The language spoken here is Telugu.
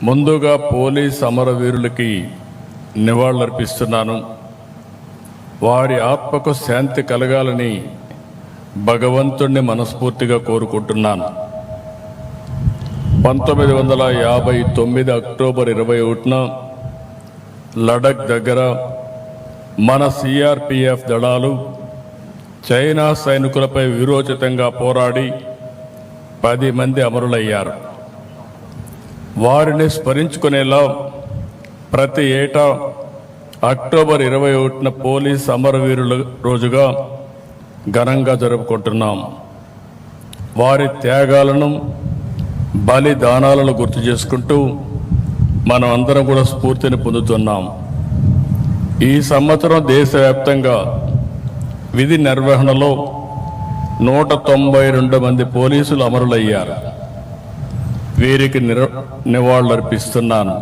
ముందుగా పోలీస్ అమరవీరులకి నివాళులర్పిస్తున్నాను. వారి ఆత్మకు శాంతి కలగాలని భగవంతుణ్ణి మనస్ఫూర్తిగా కోరుకుంటున్నాను. 1959 అక్టోబర్ 21న లడక్ దగ్గర మన సిఆర్పిఎఫ్ దళాలు చైనా సైనికులపై వీరోచితంగా పోరాడి 10 మంది అమరులయ్యారు. వారిని స్మరించుకునేలా ప్రతి ఏటా అక్టోబర్ 21న పోలీస్ అమరవీరుల రోజుగా ఘనంగా జరుపుకుంటున్నాం. వారి త్యాగాలను, బలిదానాలను గుర్తు చేసుకుంటూ మనం అందరం కూడా స్ఫూర్తిని పొందుతున్నాం. ఈ సంవత్సరం దేశవ్యాప్తంగా విధి నిర్వహణలో 192 మంది పోలీసులు అమరులయ్యారు. వీరికి నివాళులర్పిస్తున్నాను.